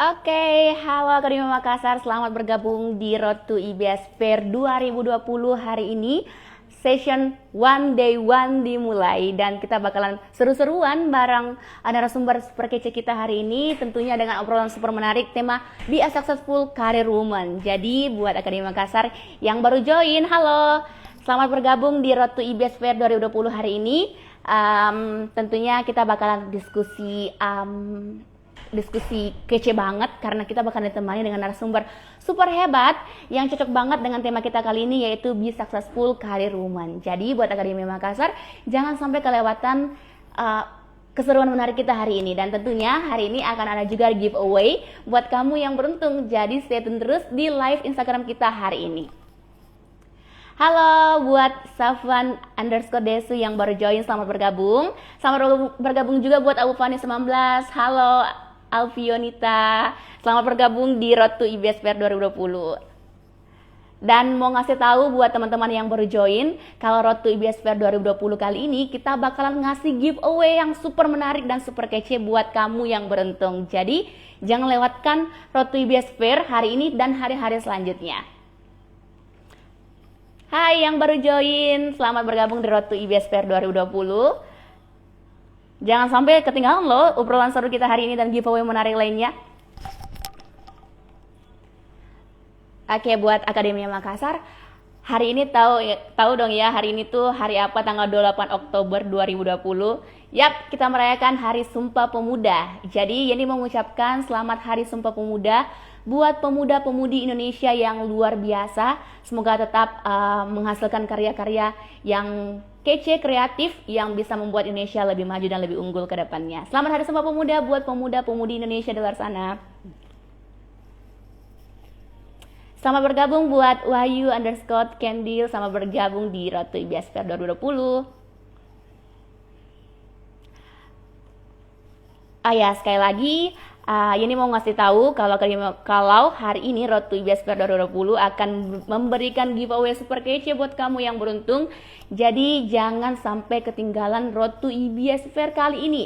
Oke, halo Akademi Makassar, selamat bergabung di Road to IBS Fair 2020 hari ini. Session One Day One dimulai dan kita bakalan seru-seruan bareng narasumber super kece kita hari ini, tentunya dengan obrolan super menarik tema Be a Successful Career Woman. Jadi buat Akademi Makassar yang baru join, halo, selamat bergabung di Road to IBS Fair 2020 hari ini. Tentunya kita bakalan diskusi kece banget karena kita bakal ditemani dengan narasumber super hebat yang cocok banget dengan tema kita kali ini, yaitu Be Successful Career Woman. Jadi buat Akademi Makassar jangan sampai kelewatan keseruan menarik kita hari ini, dan tentunya hari ini akan ada juga giveaway buat kamu yang beruntung. Jadi stay tune terus di live Instagram kita hari ini. Halo buat Safwan_Desu yang baru join, selamat bergabung. Selamat bergabung juga buat Abu Fani 19. Halo Alfionita, selamat bergabung di Road to IBS Fair 2020. Dan mau ngasih tahu buat teman-teman yang baru join, kalau Road to IBS Fair 2020 kali ini kita bakalan ngasih giveaway yang super menarik dan super kece buat kamu yang beruntung. Jadi jangan lewatkan Road to IBS Fair hari ini dan hari-hari selanjutnya. Hai yang baru join, selamat bergabung di Road to IBS Fair 2020. Jangan sampai ketinggalan loh obrolan seru kita hari ini dan giveaway menarik lainnya. Oke, buat Akademi Makassar, hari ini tahu dong ya, hari ini tuh hari apa, tanggal 28 Oktober 2020. Yap, kita merayakan Hari Sumpah Pemuda. Jadi Yeni mengucapkan selamat Hari Sumpah Pemuda buat pemuda-pemudi Indonesia yang luar biasa. Semoga tetap menghasilkan karya-karya yang kece, kreatif, yang bisa membuat Indonesia lebih maju dan lebih unggul ke depannya. Selamat Hari Sumpah Pemuda buat pemuda-pemudi Indonesia di luar sana. Selamat bergabung buat Wahyu_Candil, selamat bergabung di Road to IBS Fair 2020. Ya, sekali lagi ini mau ngasih tahu kalau hari ini Road to IBS Fair 2020 akan memberikan giveaway super kece buat kamu yang beruntung. Jadi jangan sampai ketinggalan Road to IBS Fair kali ini.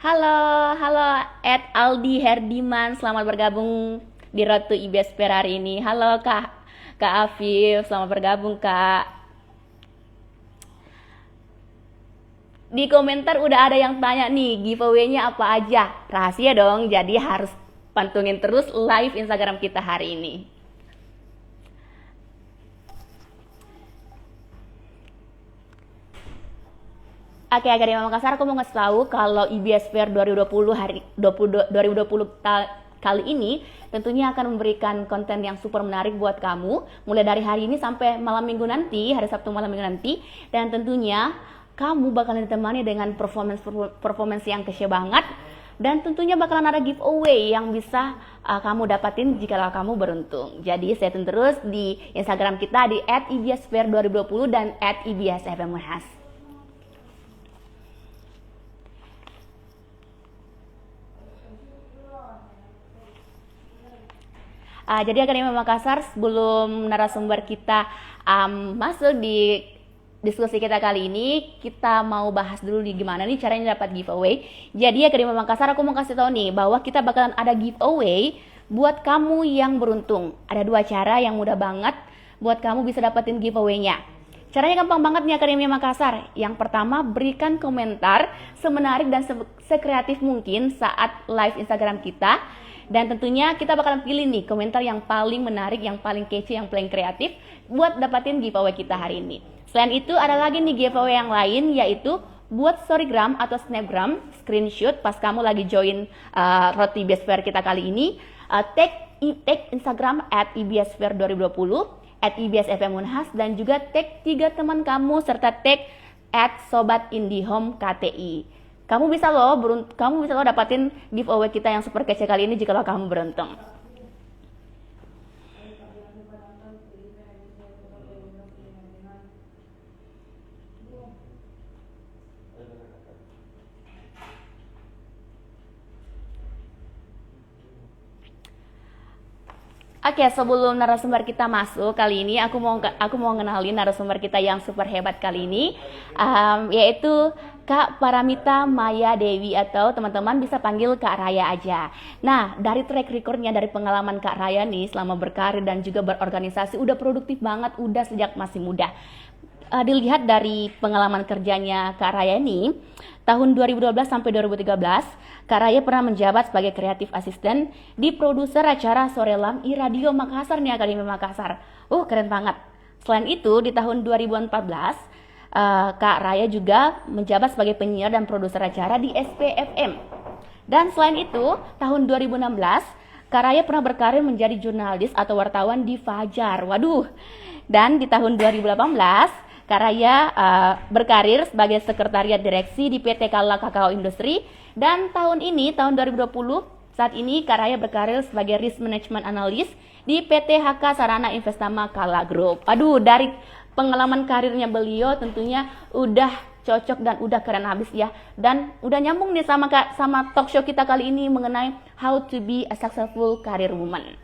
Halo Ed Aldi Herdiman, selamat bergabung di Road to IBS Fair hari ini. Halo Kak Afif, selamat bergabung Kak. Di komentar udah ada yang tanya nih, giveaway-nya apa aja? Rahasia dong, jadi harus pantungin terus live Instagram kita hari ini. Oke, Akademi Makassar, aku mau ngasih tahu kalau IBS Fair 2020 kali ini tentunya akan memberikan konten yang super menarik buat kamu, mulai dari hari ini sampai malam minggu nanti, hari Sabtu malam minggu nanti. Dan tentunya kamu bakalan ditemani dengan performance yang kece banget, dan tentunya bakalan ada giveaway yang bisa kamu dapatin jika kamu beruntung. Jadi stay tune terus di Instagram kita di @ibsfair2020 dan @ibsfmunhas. Jadi Akademi Makassar, sebelum narasumber kita masuk di diskusi kita kali ini, kita mau bahas dulu nih gimana nih caranya dapat giveaway. Jadi Akademi Makassar, aku mau kasih tahu nih bahwa kita bakalan ada giveaway buat kamu yang beruntung. Ada 2 cara yang mudah banget buat kamu bisa dapetin giveaway-nya. Caranya gampang banget nih Akademi Makassar. Yang pertama, berikan komentar semenarik dan sekreatif mungkin saat live Instagram kita. Dan tentunya kita bakalan pilih nih komentar yang paling menarik, yang paling kece, yang paling kreatif buat dapatin giveaway kita hari ini. Selain itu ada lagi nih giveaway yang lain, yaitu buat storygram atau snapgram screenshot pas kamu lagi join Road to IBS Fair kita kali ini. Tag Instagram @ibsfair2020, @ibsfmunhas, dan juga tag 3 teman kamu serta tag @sobatindihomekti. Kamu bisa loh dapatin giveaway kita yang super kece kali ini jika kamu beruntung. Oke, sebelum narasumber kita masuk kali ini, aku mau ngenalin narasumber kita yang super hebat kali ini, yaitu Kak Paramita Maya Dewi atau teman-teman bisa panggil Kak Raya aja. Nah, dari track recordnya, dari pengalaman Kak Raya nih selama berkarir dan juga berorganisasi, udah produktif banget, udah sejak masih muda. Dilihat dari pengalaman kerjanya Kak Raya ini, tahun 2012 sampai 2013, Kak Raya pernah menjabat sebagai kreatif asisten di produser acara Sore Lam I Radio Makassar nih, Akademi Makassar. Keren banget. Selain itu, di tahun 2014, Kak Raya juga menjabat sebagai penyiar dan produser acara di SPFM. Dan selain itu, tahun 2016, Kak Raya pernah berkarir menjadi jurnalis atau wartawan di Fajar. Waduh. Dan di tahun 2018, Kak Raya berkarir sebagai sekretariat direksi di PT Kala Kakao Industri. Dan tahun ini, tahun 2020, saat ini Kak Raya berkarir sebagai Risk Management Analyst di PT HK Sarana Investama Kala Group. Aduh, dari pengalaman karirnya beliau tentunya udah cocok dan udah keren habis ya. Dan udah nyambung nih sama talk show kita kali ini mengenai how to be a successful career woman.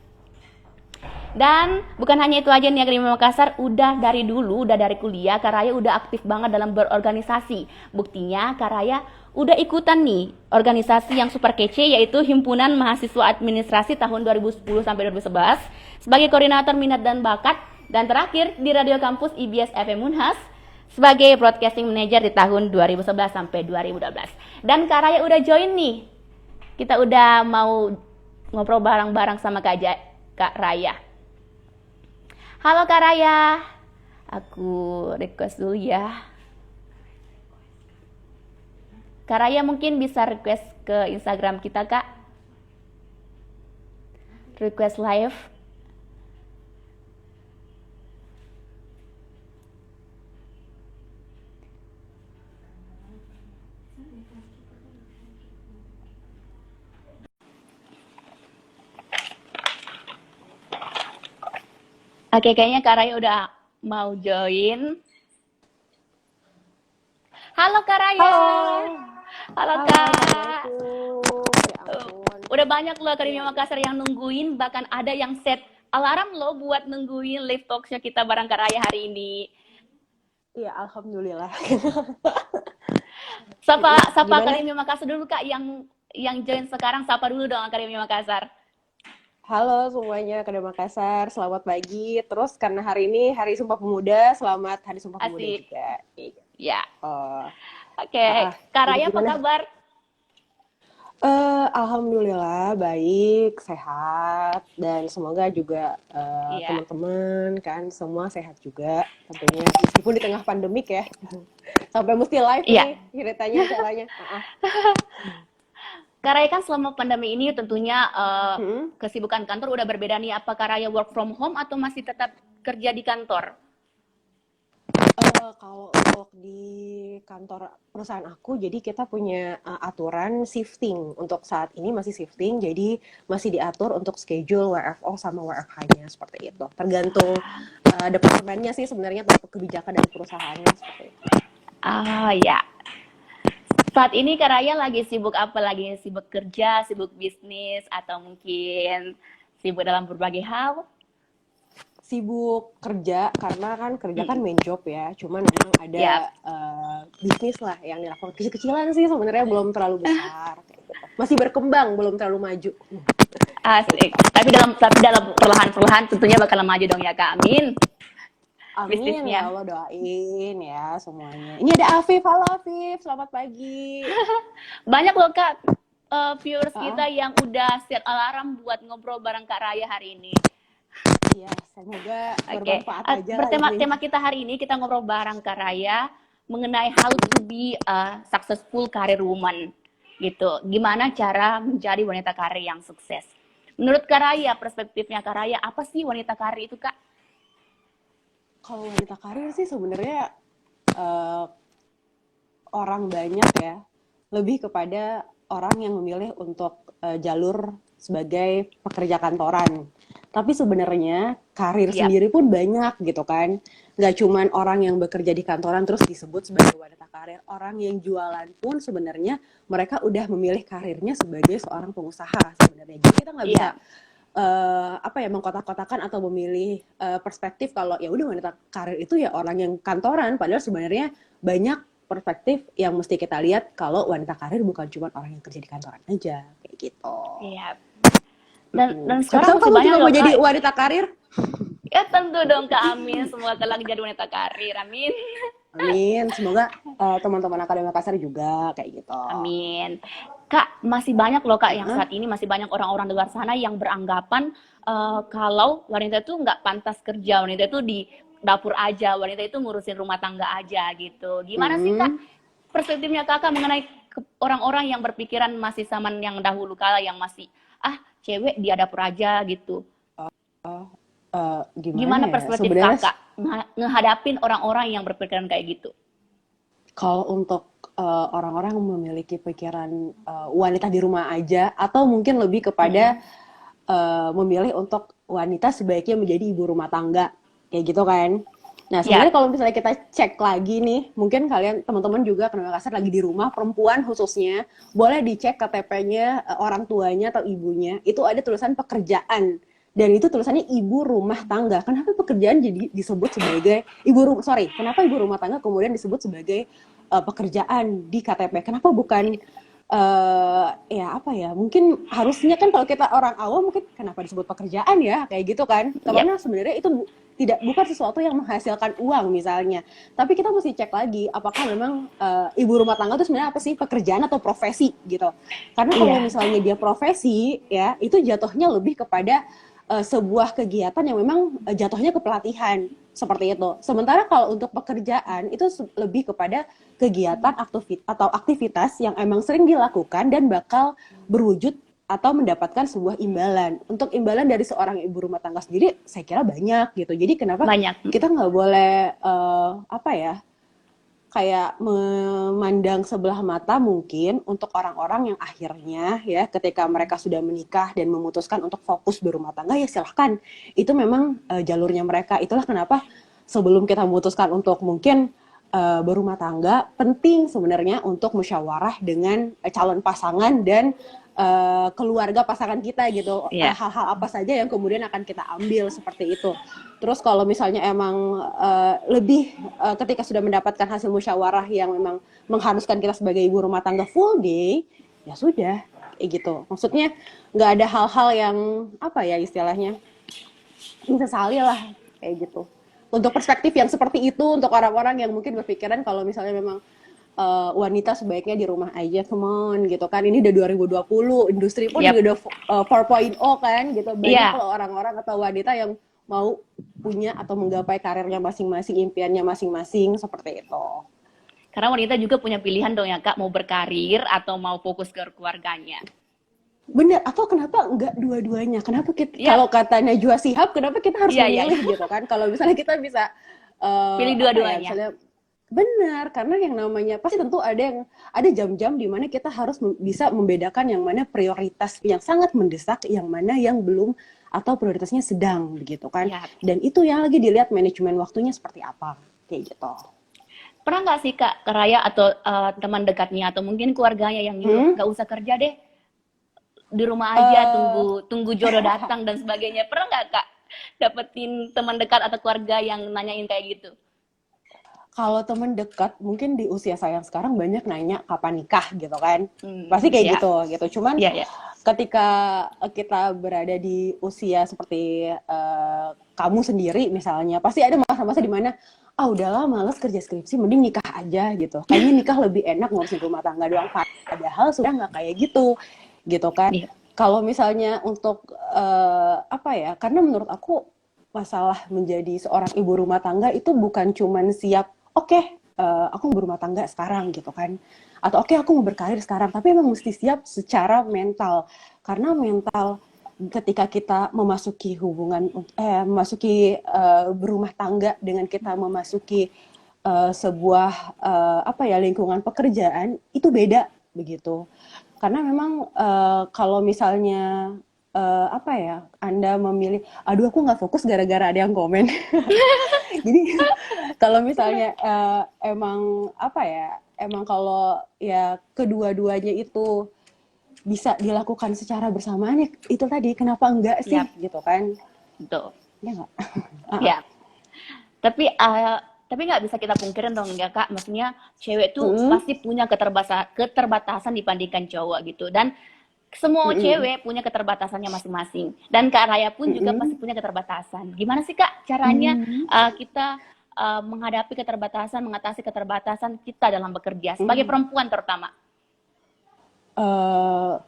Dan bukan hanya itu aja nih, Akademi Makassar udah dari dulu, udah dari kuliah, Kak Raya udah aktif banget dalam berorganisasi. Buktinya Kak Raya udah ikutan nih organisasi yang super kece, yaitu Himpunan Mahasiswa Administrasi tahun 2010 sampai 2011 sebagai koordinator minat dan bakat, dan terakhir di Radio Kampus IBS FM Unhas sebagai broadcasting manager di tahun 2011 sampai 2012. Dan Kak Raya udah join nih. Kita udah mau ngobrol bareng-bareng sama Kak Raya. Halo Kak Raya, aku request dulu ya. Kak Raya mungkin bisa request ke Instagram kita, Kak. Request live. Oke, kayaknya Kak Raya udah mau join. Halo Kak Raya. Halo Kak. Udah banyak loh Akademi Makassar yang nungguin, bahkan ada yang set alarm loh buat nungguin live talk show kita bareng Kak Raya hari ini. Iya, alhamdulillah. Sapa Akademi Makassar dulu Kak, yang join sekarang, sapa dulu dong Akademi Makassar. Halo semuanya, Akademi Makassar, selamat pagi. Terus karena hari ini Hari Sumpah Pemuda, selamat Hari Sumpah Pemuda juga. Ya. Oke. Kak Raya apa kabar? Alhamdulillah baik, sehat, dan semoga juga teman-teman kan semua sehat juga tentunya, meskipun di tengah pandemik ya. Sampai mesti live nih ceritanya caranya. Kak Raya kan selama pandemi ini tentunya kesibukan kantor udah berbeda nih. Apa Kak Raya work from home atau masih tetap kerja di kantor? Kalau untuk di kantor perusahaan aku, jadi kita punya aturan shifting. Untuk saat ini masih shifting, jadi masih diatur untuk schedule WFO sama WFH-nya seperti itu. Tergantung departemennya sih sebenarnya, untuk kebijakan dari perusahaannya seperti itu. Ya. Saat ini Kak Raya lagi sibuk apa? Lagi sibuk kerja, sibuk bisnis, atau mungkin sibuk dalam berbagai hal? Sibuk kerja, karena kan kerja kan main job ya. Cuman memang ada bisnis lah yang dilakukan kecil-kecilan sih sebenarnya, belum terlalu besar. Masih berkembang, belum terlalu maju. Asik. Tapi dalam perlahan-perlahan tentunya bakal maju dong ya Kak. Amin. Amin, ya Allah doain ya semuanya. Ini ada Afif, halo Afif, selamat pagi. Banyak loh Kak viewers kita yang udah set alarm buat ngobrol bareng Kak Raya hari ini. Iya, semoga bermanfaat aja. Tema kita hari ini kita ngobrol bareng Kak Raya mengenai how to be a successful career woman gitu. Gimana cara menjadi wanita karir yang sukses? Menurut Kak Raya, perspektifnya Kak Raya, apa sih wanita karir itu Kak? Kalau wanita karir sih sebenarnya orang banyak ya, lebih kepada orang yang memilih untuk jalur sebagai pekerja kantoran. Tapi sebenarnya karir sendiri pun banyak gitu kan. Nggak cuman orang yang bekerja di kantoran terus disebut sebagai wanita karir. Orang yang jualan pun sebenarnya mereka udah memilih karirnya sebagai seorang pengusaha sebenarnya. Jadi kita nggak bisa apa ya, mengkotak-kotakan atau memilih perspektif kalau ya udah wanita karir itu ya orang yang kantoran, padahal sebenarnya banyak perspektif yang mesti kita lihat kalau wanita karir bukan cuma orang yang kerja di kantoran aja kayak gitu. Iya. Dan Siapa sekarang tahu masih kamu banyak juga loh mau jadi Kak. wanita karir. Ya tentu dong Kak, amin. Semua kelak jadi wanita karir, amin. Amin. Semoga teman-teman Akademi Makassar juga kayak gitu. Amin. Kak, masih banyak loh Kak yang Heeh. saat ini masih banyak orang-orang di luar sana yang beranggapan kalau wanita itu nggak pantas kerja, wanita itu di dapur aja, wanita itu ngurusin rumah tangga aja gitu. Gimana sih Kak Mm-mm. perspektifnya Kakak mengenai orang-orang yang berpikiran masih zaman yang dahulu kala yang masih cewek dia dapur aja gitu. Gimana Gimana ya? perspektif Sebenarnya Kakak ngehadapin orang-orang yang berpikiran kayak gitu? kalau untuk orang-orang yang memiliki pikiran wanita di rumah aja, atau mungkin lebih kepada Mm-mm. memilih untuk wanita sebaiknya menjadi ibu rumah tangga, kayak gitu kan. Nah, sebenarnya Ya, kalau misalnya kita cek lagi nih, mungkin kalian teman-teman juga Akademi Makassar lagi di rumah, perempuan khususnya, boleh dicek KTP-nya orang tuanya atau ibunya, itu ada tulisan pekerjaan. Dan itu tulisannya ibu rumah tangga. Kenapa pekerjaan jadi disebut sebagai kenapa ibu rumah tangga kemudian disebut sebagai pekerjaan di KTP? Kenapa bukan ya apa ya, mungkin harusnya kan kalau kita orang awam mungkin kenapa disebut pekerjaan ya kayak gitu kan, yep. karena sebenarnya itu bukan sesuatu yang menghasilkan uang misalnya, tapi kita mesti cek lagi apakah memang ibu rumah tangga itu sebenarnya apa sih, pekerjaan atau profesi gitu. Karena kalau Iya, misalnya dia profesi ya itu jatuhnya lebih kepada sebuah kegiatan yang memang jatuhnya ke pelatihan seperti itu. Sementara kalau untuk pekerjaan itu lebih kepada kegiatan atau aktivitas yang emang sering dilakukan dan bakal berwujud atau mendapatkan sebuah imbalan. Untuk imbalan dari seorang ibu rumah tangga sendiri, saya kira banyak gitu. Jadi kenapa banyak. kita nggak boleh apa ya, kayak memandang sebelah mata mungkin untuk orang-orang yang akhirnya ya ketika mereka sudah menikah dan memutuskan untuk fokus berumah tangga, ya silahkan, itu memang jalurnya mereka. Itulah kenapa sebelum kita memutuskan untuk mungkin berumah tangga, penting sebenarnya untuk musyawarah dengan calon pasangan dan keluarga pasangan kita gitu. Iya. Hal-hal apa saja yang kemudian akan kita ambil seperti itu. Terus kalau misalnya emang lebih ketika sudah mendapatkan hasil musyawarah yang memang mengharuskan kita sebagai ibu rumah tangga full day, ya sudah kayak gitu. Maksudnya nggak ada hal-hal yang apa ya istilahnya disesali lah kayak gitu. Untuk perspektif yang seperti itu, untuk orang-orang yang mungkin berpikiran kalau misalnya memang wanita sebaiknya di rumah aja, come on gitu kan. Ini udah 2020, industri pun Yap. juga udah 4.0 kan gitu. Banyak Iya. loh orang-orang atau wanita yang mau punya atau menggapai karirnya masing-masing, impiannya masing-masing seperti itu. Karena wanita juga punya pilihan dong ya Kak, mau berkarir atau mau fokus ke keluarganya. Bener, atau kenapa enggak dua-duanya? Kenapa kita, Iya, kalau kata Najwa Shihab, kenapa kita harus iya, iya, iya. memilih gitu kan? Kalau misalnya kita bisa Pilih apa ya, dua-duanya. misalnya benar, karena yang namanya pasti tentu ada jam-jam di mana kita harus bisa membedakan yang mana prioritas yang sangat mendesak, yang mana yang belum atau prioritasnya sedang begitu kan. Iya. Dan itu yang lagi dilihat manajemen waktunya seperti apa kayak gitu. Pernah nggak sih Kak, ke Raya atau teman dekatnya atau mungkin keluarganya yang nyuruh Hmm? nggak usah kerja deh, di rumah aja tunggu jodoh datang dan sebagainya. Pernah nggak Kak dapetin teman dekat atau keluarga yang nanyain kayak gitu? Kalau temen dekat mungkin di usia saya yang sekarang banyak nanya kapan nikah gitu kan, pasti kayak Ya, gitu. Cuman ya, ya. ketika kita berada di usia seperti kamu sendiri misalnya, pasti ada masa-masa di mana udahlah males kerja skripsi, mending nikah aja gitu. Kayaknya nikah lebih enak ngurusin rumah tangga doang. Padahal sudah nggak kayak gitu kan. Iya. Kalau misalnya untuk apa ya? Karena menurut aku masalah menjadi seorang ibu rumah tangga itu bukan cuman siap, oke, aku berumah tangga sekarang gitu kan, atau oke, aku mau berkarir sekarang, tapi emang mesti siap secara mental. Karena mental ketika kita memasuki berumah tangga dengan kita memasuki sebuah apa ya, lingkungan pekerjaan itu beda begitu. Karena memang kalau misalnya apa ya, Anda memilih, aduh aku nggak fokus gara-gara ada yang komen. Jadi kalau misalnya emang apa ya, emang kalau ya kedua-duanya itu bisa dilakukan secara bersamaan ya itu tadi kenapa enggak sih Yap, gitu kan betul. ya nggak. Ya, tapi nggak bisa kita pungkirin dong ya Kak, maksudnya cewek tuh Mm-mm, pasti punya keterbatasan dibandingkan cowok gitu. Dan semua mm-mm, cewek punya keterbatasannya masing-masing. Dan Kak Raya pun juga pasti mm-mm, punya keterbatasan. Gimana sih Kak caranya mm-mm, kita menghadapi keterbatasan, mengatasi keterbatasan kita dalam bekerja sebagai mm-mm. perempuan terutama?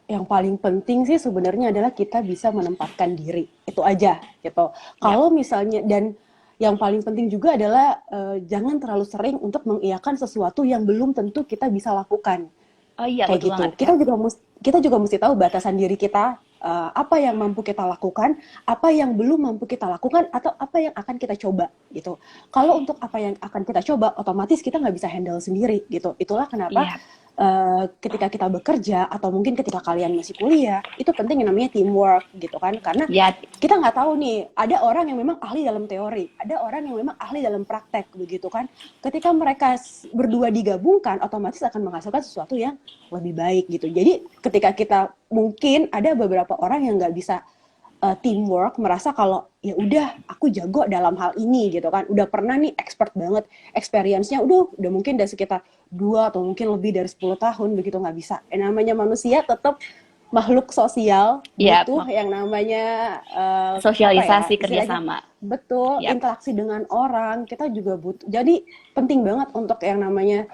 Yang paling penting sih sebenarnya adalah kita bisa menempatkan diri itu aja gitu. Yap. Kalau misalnya dan yang paling penting juga adalah jangan terlalu sering untuk mengiyakan sesuatu yang belum tentu kita bisa lakukan Oh iya, kayak betul gitu. banget Kak. Kita juga mesti tahu batasan diri kita, apa yang mampu kita lakukan, apa yang belum mampu kita lakukan, atau apa yang akan kita coba gitu. Kalau untuk apa yang akan kita coba, otomatis kita nggak bisa handle sendiri gitu. Itulah kenapa Iya. ketika kita bekerja atau mungkin ketika kalian masih kuliah, itu penting yang namanya teamwork gitu kan. Karena Ya, kita nggak tahu nih, ada orang yang memang ahli dalam teori, ada orang yang memang ahli dalam praktek begitu kan. Ketika mereka berdua digabungkan, otomatis akan menghasilkan sesuatu yang lebih baik gitu. Jadi ketika kita mungkin ada beberapa orang yang nggak bisa teamwork, merasa kalau ya udah aku jago dalam hal ini gitu kan, udah pernah nih expert banget, experience-nya udah mungkin dari sekitar 2 atau mungkin lebih dari 10 tahun begitu nggak bisa. Namanya manusia tetap makhluk sosial, ya, butuh yang namanya apa ya sosialisasi istilahnya kerjasama. betul Yap, interaksi dengan orang kita juga butuh. Jadi penting banget untuk yang namanya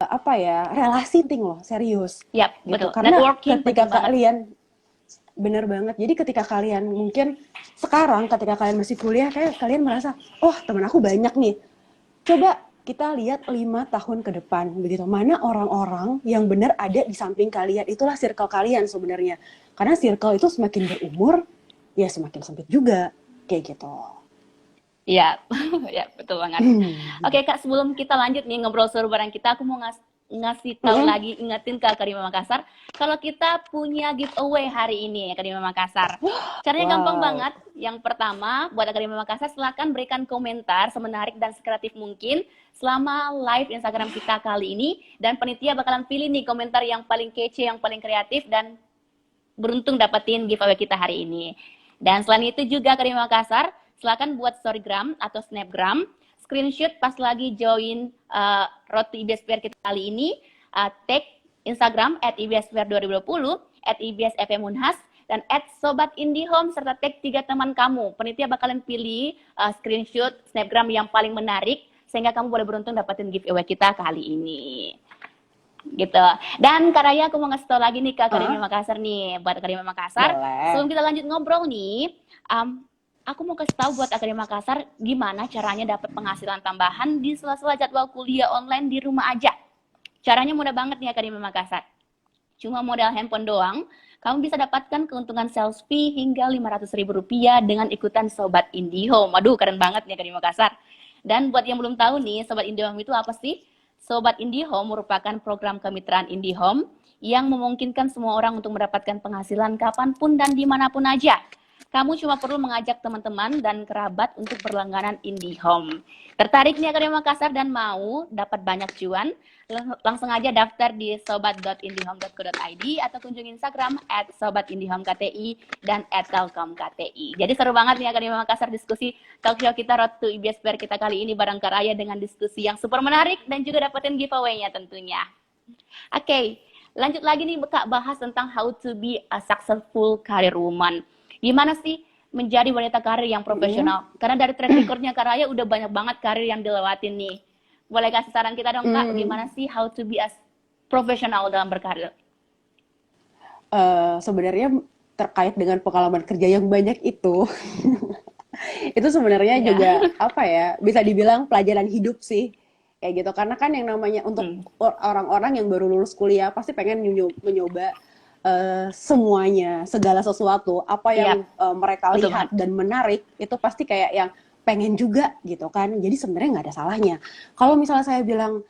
apa ya relasi penting loh serius yap, gitu betul. karena Networking ketika penting banget. kalian bener banget. Jadi ketika kalian mungkin sekarang ketika kalian masih kuliah kayak kalian merasa, "Oh, temen aku banyak nih." Coba kita lihat 5 tahun ke depan begitu. Mana orang-orang yang benar ada di samping kalian. Itulah circle kalian sebenarnya. Karena circle itu semakin berumur ya semakin sempit juga kayak gitu. Iya, ya betul banget. Oke Kak, sebelum kita lanjut nih ngobrol seru bareng kita, aku mau ngasih tahu Mm-mm. lagi, ingetin ke Karima Makassar, kalau kita punya giveaway hari ini ya Karima Makassar. Caranya gampang Wow. banget. Yang pertama, buat Karima Makassar, silahkan berikan komentar semenarik dan sekreatif mungkin selama live Instagram kita kali ini. Dan panitia bakalan pilih nih komentar yang paling kece, yang paling kreatif, dan beruntung dapetin giveaway kita hari ini. Dan selain itu juga Karima Makassar, silakan buat storygram atau snapgram, screenshot pas lagi join Road to IBSPR kita kali ini, tag Instagram @ibsPR2020, @ibsfmunhas, dan @sobat IndiHome, serta tag 3 teman kamu. Panitia bakalan pilih screenshot snapgram yang paling menarik, sehingga kamu boleh beruntung dapetin giveaway kita kali ini. Gitu. Dan Kak Raya, aku mau ngasih tau lagi nih ke Karima Makassar nih. Buat Karima Makassar, Boleh. sebelum kita lanjut ngobrol nih, aku mau kasih tahu buat Karima Makassar gimana caranya dapat penghasilan tambahan di sela-sela jadwal kuliah online di rumah aja. Caranya mudah banget nih ya Karima Makassar. Cuma modal handphone doang, kamu bisa dapatkan keuntungan sales fee hingga Rp500.000 dengan ikutan Sobat IndiHome. Waduh, keren banget nih Karima Makassar. Dan buat yang belum tahu nih, Sobat IndiHome itu apa sih? Sobat IndiHome merupakan program kemitraan IndiHome yang memungkinkan semua orang untuk mendapatkan penghasilan kapanpun dan dimanapun aja. Kamu cuma perlu mengajak teman-teman dan kerabat untuk berlangganan IndiHome. Tertarik nih Karima Makassar dan mau dapat banyak cuan? Langsung aja daftar di sobat.indihome.co.id atau kunjungi Instagram @sobatindihomekti dan @telkomkti. Jadi seru banget nih Karima Makassar diskusi talk show kita Road to IBSPR kita kali ini bareng Kak Raya dengan diskusi yang super menarik dan juga dapetin giveaway-nya tentunya. Oke, lanjut lagi nih Kak, bahas tentang how to be a successful career woman. Gimana sih menjadi wanita karir yang profesional? Karena dari track record-nya Kak Raya udah banyak banget karir yang dilewatin nih. Boleh kasih saran kita dong Kak, bagaimana sih how to be a profesional dalam berkarir? Sebenarnya terkait dengan pengalaman kerja yang banyak itu, itu sebenarnya Ya. juga apa ya, bisa dibilang pelajaran hidup sih. Kayak gitu. Karena kan yang namanya untuk orang-orang yang baru lulus kuliah pasti pengen mencoba semuanya, segala sesuatu, apa yang Yap, mereka betul lihat banget. dan menarik itu pasti kayak yang pengen juga gitu kan. Jadi sebenarnya nggak ada salahnya. Kalau misalnya saya bilang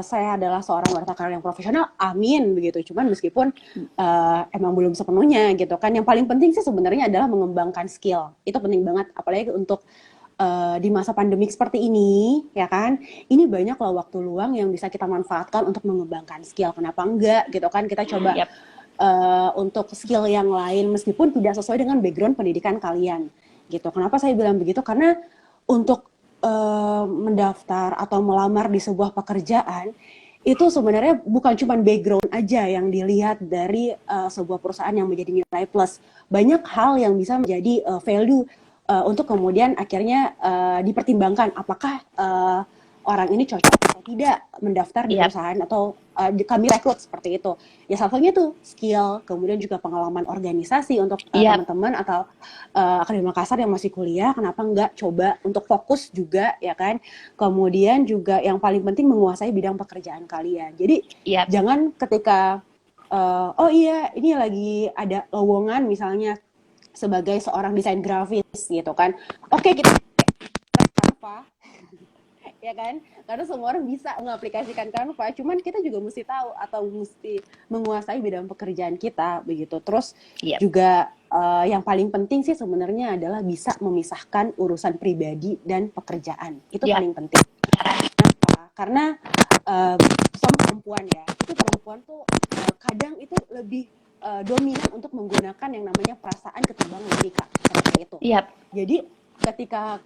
saya adalah seorang wanita karir yang profesional, amin begitu. Cuman meskipun emang belum sepenuhnya gitu kan. Yang paling penting sih sebenarnya adalah mengembangkan skill. Itu penting banget, apalagi untuk di masa pandemik seperti ini, ya kan? Ini banyak loh waktu luang yang bisa kita manfaatkan untuk mengembangkan skill. Kenapa enggak gitu kan? Kita coba Yap, untuk skill yang lain meskipun tidak sesuai dengan background pendidikan kalian gitu. Kenapa saya bilang begitu? Karena untuk mendaftar atau melamar di sebuah pekerjaan itu sebenarnya bukan cuma background aja yang dilihat dari sebuah perusahaan yang menjadi nilai plus. Banyak hal yang bisa menjadi value untuk kemudian akhirnya dipertimbangkan apakah orang ini cocok atau tidak mendaftar di perusahaan atau kami rekrut seperti itu. Ya salah satunya tuh skill, kemudian juga pengalaman organisasi untuk teman-teman atau Akademi Makassar yang masih kuliah, kenapa enggak coba untuk fokus juga ya kan. Kemudian juga yang paling penting menguasai bidang pekerjaan kalian. Jadi jangan ketika oh iya ini lagi ada lowongan misalnya sebagai seorang desain grafis gitu kan. Oke, kita Canva ya kan, karena semua orang bisa mengaplikasikan Canva, cuman kita juga mesti tahu atau mesti menguasai bidang pekerjaan kita begitu. Terus juga yang paling penting sih sebenarnya adalah bisa memisahkan urusan pribadi dan pekerjaan, itu paling penting. Karena sama perempuan ya, itu perempuan tuh kadang itu lebih dominan untuk menggunakan yang namanya perasaan ketimbang logika seperti itu. Jadi ketika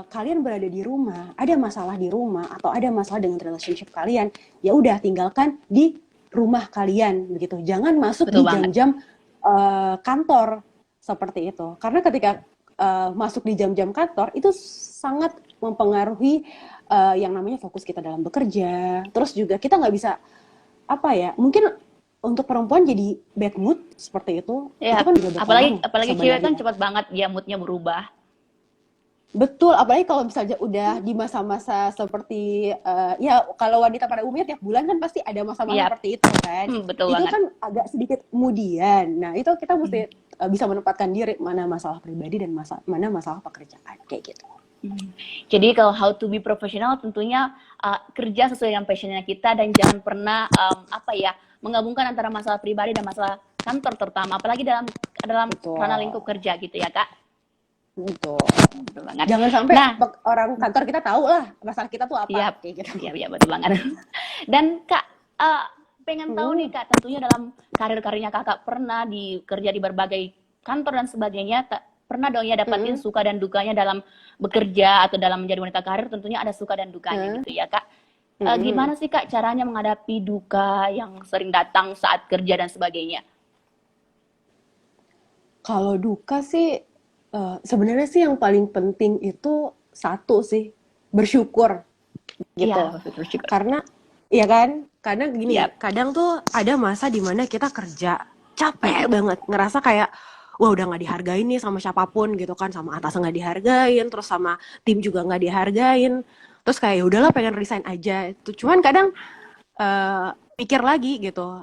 kalian berada di rumah, ada masalah di rumah atau ada masalah dengan relationship kalian, ya udah tinggalkan di rumah kalian begitu. Jangan masuk di jam-jam kantor seperti itu. Karena ketika masuk di jam-jam kantor itu sangat mempengaruhi yang namanya fokus kita dalam bekerja. Terus juga kita nggak bisa mungkin untuk perempuan jadi bad mood seperti itu. Ya, itu kan juga apalagi cewek kan cepat banget dia moodnya berubah. Betul, apalagi kalau misalnya udah di masa-masa seperti ya kalau wanita pada umumnya tiap bulan kan pasti ada masa-masa seperti itu kan. Betul itu banget. Kan agak sedikit kemudian. Nah, itu kita mesti bisa menempatkan diri mana masalah pribadi dan mana masalah pekerjaan kayak gitu. Jadi kalau how to be professional tentunya kerja sesuai dengan passionnya kita dan jangan pernah menggabungkan antara masalah pribadi dan masalah kantor terutama, apalagi dalam ranah lingkup kerja gitu ya Kak. Betul banget. Jangan sampai orang kantor kita tahu lah masalah kita tuh apa. Kayak gitu. Iya betul banget. Dan Kak pengen tahu nih Kak, tentunya dalam karir-karirnya Kakak pernah kerja di berbagai kantor dan sebagainya, pernah dong ya dapatin suka dan dukanya dalam bekerja atau dalam menjadi wanita karir, tentunya ada suka dan dukanya gitu ya Kak. Gimana sih Kak caranya menghadapi duka yang sering datang saat kerja dan sebagainya? Kalau duka sih sebenarnya sih yang paling penting itu satu sih, bersyukur gitu. Bersyukur. Karena ya kan, kadang gini, kadang tuh ada masa dimana kita kerja capek banget, ngerasa kayak wah udah nggak dihargain nih sama siapapun gitu kan, sama atas nggak dihargain, terus sama tim juga nggak dihargain, terus kayak udahlah pengen resign aja. Itu cuman kadang pikir lagi gitu,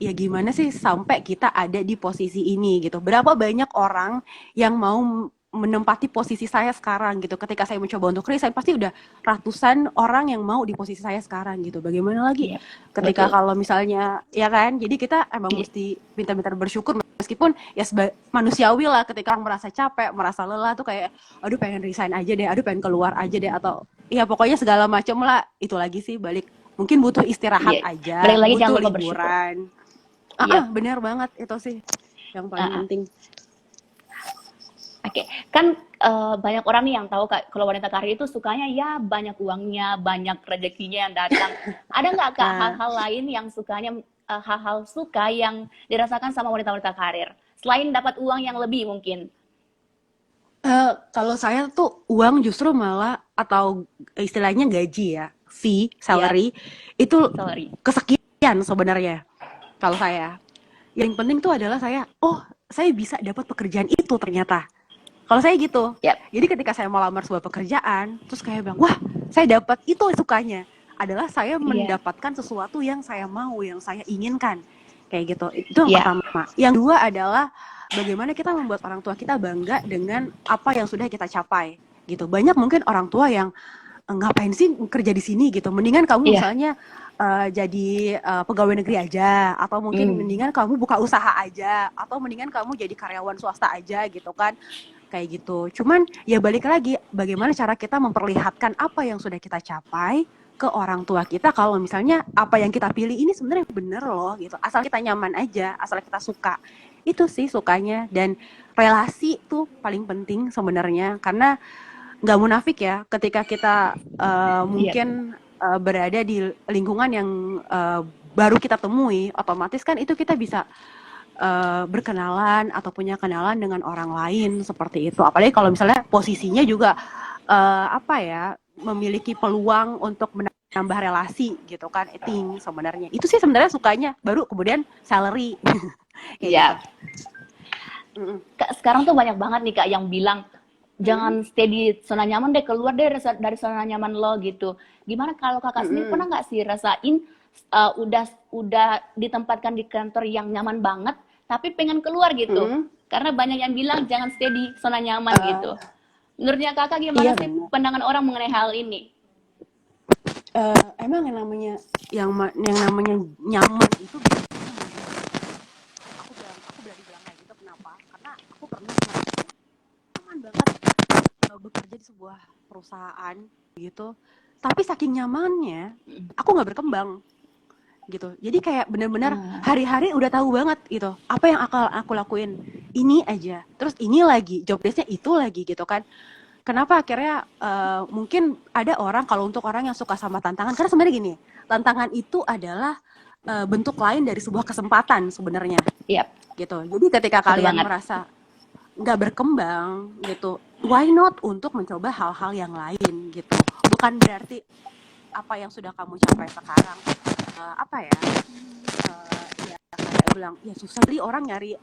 ya gimana sih sampai kita ada di posisi ini gitu. Berapa banyak orang yang mau menempati posisi saya sekarang gitu. Ketika saya mencoba untuk resign, pasti udah ratusan orang yang mau di posisi saya sekarang gitu. Bagaimana lagi ketika kalau misalnya, ya kan, jadi kita emang mesti pintar-pintar bersyukur, meskipun ya manusiawi lah ketika orang merasa capek, merasa lelah tuh kayak aduh pengen resign aja deh, aduh pengen keluar aja deh, atau ya pokoknya segala macam lah. Itu lagi sih balik, mungkin butuh istirahat aja, lagi butuh liburan. Benar banget, itu sih yang paling penting. Oke, kan banyak orang nih yang tahu kalau wanita karir itu sukanya ya banyak uangnya, banyak rezekinya yang datang. Ada nggak Kak hal-hal lain yang sukanya, hal-hal suka yang dirasakan sama wanita-wanita karir selain dapat uang yang lebih mungkin? Kalau saya tuh uang justru malah, atau istilahnya gaji ya, fee, salary, itu kesekian sebenarnya. Kalau saya, yang penting tuh adalah saya bisa dapat pekerjaan itu ternyata. Kalau saya gitu. Jadi ketika saya mau lamar sebuah pekerjaan, terus kayak bilang, wah saya dapat itu, sukanya adalah saya mendapatkan sesuatu yang saya mau, yang saya inginkan. Kayak gitu. Itu yang pertama. Yang kedua adalah bagaimana kita membuat orang tua kita bangga dengan apa yang sudah kita capai gitu. Banyak mungkin orang tua yang ngapain sih kerja di sini gitu. Mendingan kamu misalnya jadi pegawai negeri aja, atau mungkin mendingan kamu buka usaha aja, atau mendingan kamu jadi karyawan swasta aja gitu kan. Kayak gitu. Cuman ya balik lagi, bagaimana cara kita memperlihatkan apa yang sudah kita capai ke orang tua kita kalau misalnya apa yang kita pilih ini sebenarnya bener loh gitu. Asal kita nyaman aja, asal kita suka. Itu sih sukanya. Dan relasi tuh paling penting sebenarnya karena nggak munafik ya ketika kita Iya. mungkin berada di lingkungan yang baru kita temui, otomatis kan itu kita bisa berkenalan atau punya kenalan dengan orang lain seperti itu. Apalagi kalau misalnya posisinya juga apa ya, memiliki peluang untuk menambah relasi gitu kan, eating sebenarnya. Itu sih sebenarnya sukanya. Baru kemudian salary kayak gitu. Iya. Kak, sekarang tuh banyak banget nih Kak yang bilang jangan stay di zona nyaman deh, keluar deh dari zona nyaman lo gitu. Gimana kalau Kakak sendiri pernah nggak sih rasain udah ditempatkan di kantor yang nyaman banget tapi pengen keluar gitu? Karena banyak yang bilang jangan stay di zona nyaman gitu. Menurutnya Kakak gimana Iya sih benar. pandangan orang mengenai hal ini? Emang yang namanya nyaman itu aku berani bilang kayak gitu, kenapa? Karena aku pernah ngerasain nyaman banget bekerja di sebuah perusahaan gitu, tapi saking nyamannya aku nggak berkembang gitu. Jadi kayak benar-benar Ah, hari-hari udah tahu banget gitu apa yang aku lakuin, ini aja, terus ini lagi, job desknya itu lagi gitu kan. Kenapa akhirnya mungkin ada orang, kalau untuk orang yang suka sama tantangan, karena sebenarnya gini, tantangan itu adalah bentuk lain dari sebuah kesempatan sebenarnya iya, gitu. Jadi ketika betul kalian banget. merasa nggak berkembang gitu, why not untuk mencoba hal-hal yang lain gitu. Bukan berarti apa yang sudah kamu capai sekarang apa ya, ya kayak bilang ya susah sih orang nyari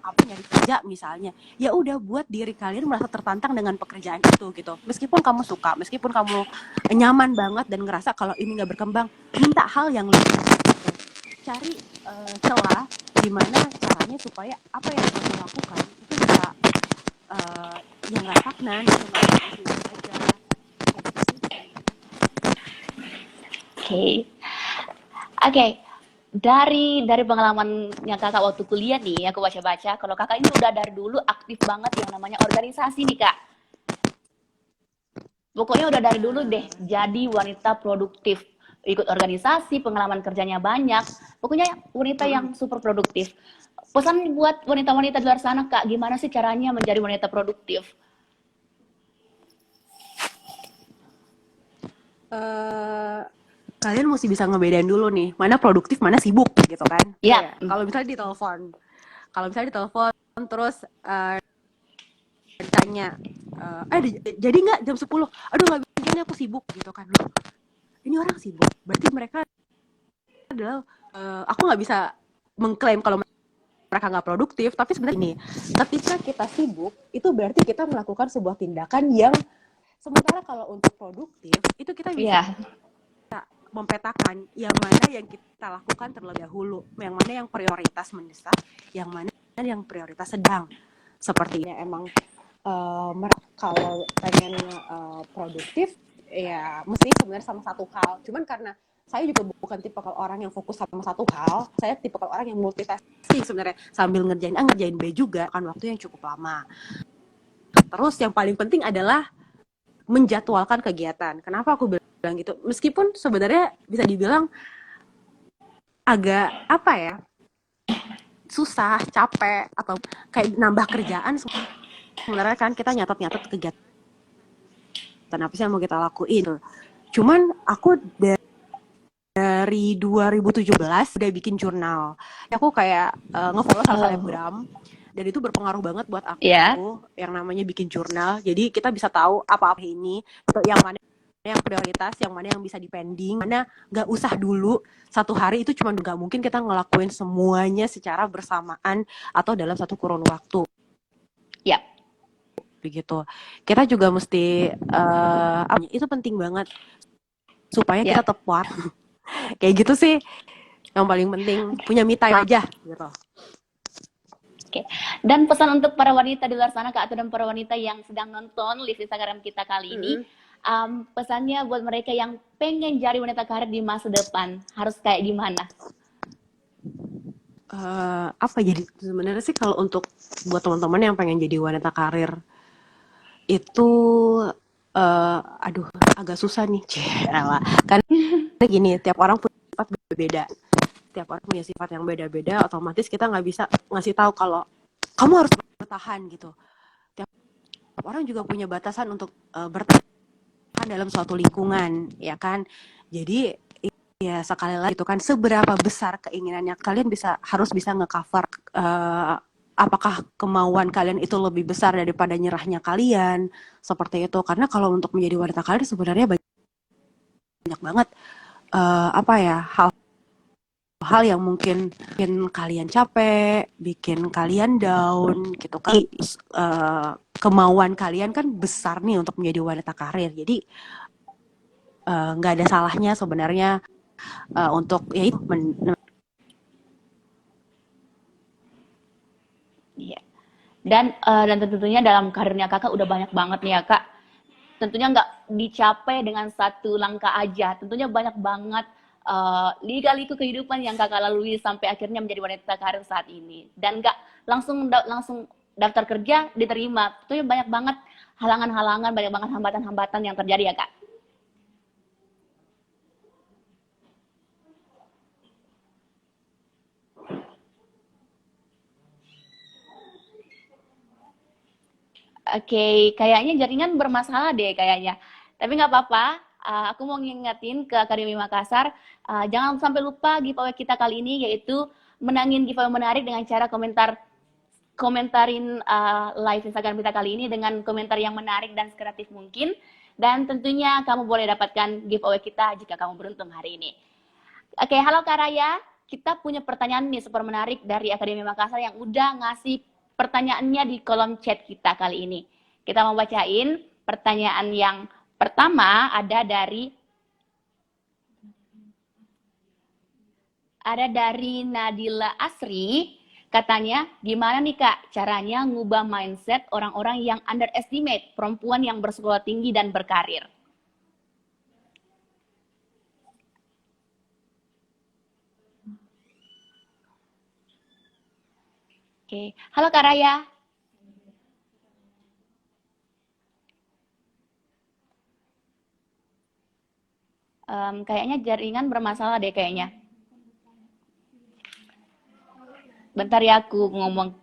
kerja misalnya, ya udah buat diri kalian merasa tertantang dengan pekerjaan itu gitu. Meskipun kamu suka, meskipun kamu nyaman banget dan ngerasa kalau ini nggak berkembang, minta hal yang lebih gitu. Cari celah gimana caranya supaya apa yang kamu lakukan itu bisa uh, yang nggak stagnan gitu, nggak aja kayak gitu sih. Oke. Oke, dari pengalamannya Kakak waktu kuliah nih, aku baca-baca kalau Kakak ini udah dari dulu aktif banget yang namanya organisasi nih, Kak. Pokoknya udah dari dulu deh Benar. jadi wanita produktif. Ikut organisasi, pengalaman kerjanya banyak. Pokoknya wanita yang super produktif. Pesan buat wanita-wanita di luar sana, Kak, gimana sih caranya menjadi wanita produktif? uh, Kalian mesti bisa ngebedain dulu nih mana produktif mana sibuk gitu kan. Ya, Kayak kalau misalnya ditelepon terus ditanya jadi nggak jam 10, aduh nggak bisa nih aku sibuk gitu kan. Loh, ini orang sibuk berarti mereka adalah aku nggak bisa mengklaim kalau mereka nggak produktif, tapi sebenarnya ini ketika kita sibuk itu berarti kita melakukan sebuah tindakan yang, sementara kalau untuk produktif itu kita bisa ya, mempetakan yang mana yang kita lakukan terlebih dahulu, yang mana yang prioritas mendesak, yang mana yang prioritas sedang. Sepertinya emang kalau pengen produktif ya mesti sebenarnya sama satu hal. Cuman karena saya juga bukan tipe orang yang fokus sama satu hal, saya tipe orang yang multitasking sebenarnya, sambil ngerjain A ngerjain B juga kan, waktu yang cukup lama. Terus yang paling penting adalah menjadwalkan kegiatan. Kenapa aku bilang gitu? Meskipun sebenarnya bisa dibilang agak apa ya, susah, capek, atau kayak nambah kerjaan, sebenarnya kan kita nyatet kegiatan apa sih yang mau kita lakuin. Cuman aku dari 2017 udah bikin jurnal. Aku kayak nge-follow salah selebgram, dan itu berpengaruh banget buat ya, aku yang namanya bikin jurnal. Jadi kita bisa tahu apa-apa ini, yang mana yang prioritas, yang mana yang bisa dipending, mana nggak usah dulu. Satu hari itu cuma nggak mungkin kita ngelakuin semuanya secara bersamaan atau dalam satu kurun waktu. ya, Begitu. Kita juga mesti itu penting banget supaya kita ya. tepat. Kayak gitu sih. Yang paling penting punya me time aja gitu. Oke. Dan pesan untuk para wanita di luar sana, Kak, atau dan para wanita yang sedang nonton live Instagram kita kali ini, pesannya buat mereka yang pengen jadi wanita karir di masa depan, harus kayak gimana? Apa jadi sebenarnya sih kalau untuk buat teman-teman yang pengen jadi wanita karir itu aduh agak susah nih, Cielah. Karena gini, tiap orang punya sifat berbeda. Tiap orang punya sifat yang beda-beda, otomatis kita nggak bisa ngasih tahu kalau kamu harus bertahan gitu. Tiap orang juga punya batasan untuk bertahan dalam suatu lingkungan, ya kan? Jadi ya sekali lagi itu kan seberapa besar keinginannya kalian harus bisa ngecover apakah kemauan kalian itu lebih besar daripada nyerahnya kalian seperti itu. Karena kalau untuk menjadi wanita karir sebenarnya banyak banget apa ya hal yang mungkin bikin kalian capek, bikin kalian down gitu kan. Kemauan kalian kan besar nih untuk menjadi wanita karir. Jadi nggak ada salahnya sebenarnya untuk ya itu Iya. Dan tentunya dalam karirnya kakak udah banyak banget nih ya kak. Tentunya nggak dicapai dengan satu langkah aja. Tentunya banyak banget lika-liku kehidupan yang kakak lalui sampai akhirnya menjadi wanita karir saat ini. Dan nggak langsung daftar kerja diterima. Tentunya banyak banget halangan-halangan, banyak banget hambatan-hambatan yang terjadi ya kak. Oke, kayaknya jaringan bermasalah deh kayaknya. Tapi nggak apa-apa. Aku mau ngingetin ke Akademi Makassar, jangan sampai lupa giveaway kita kali ini yaitu menangin giveaway menarik dengan cara komentarin live Instagram kita kali ini dengan komentar yang menarik dan sekreatif mungkin. Dan tentunya kamu boleh dapatkan giveaway kita jika kamu beruntung hari ini. Oke, halo Kak Raya. Kita punya pertanyaan nih super menarik dari Akademi Makassar yang udah ngasih pertanyaannya di kolom chat kita kali ini. Kita mau bacain pertanyaan yang pertama ada dari Nadila Asri. Katanya, gimana nih Kak caranya ngubah mindset orang-orang yang underestimate perempuan yang bersekolah tinggi dan berkarir? Oke, halo Kak Raya. Kayaknya jaringan bermasalah deh kayaknya. Bentar ya aku ngomong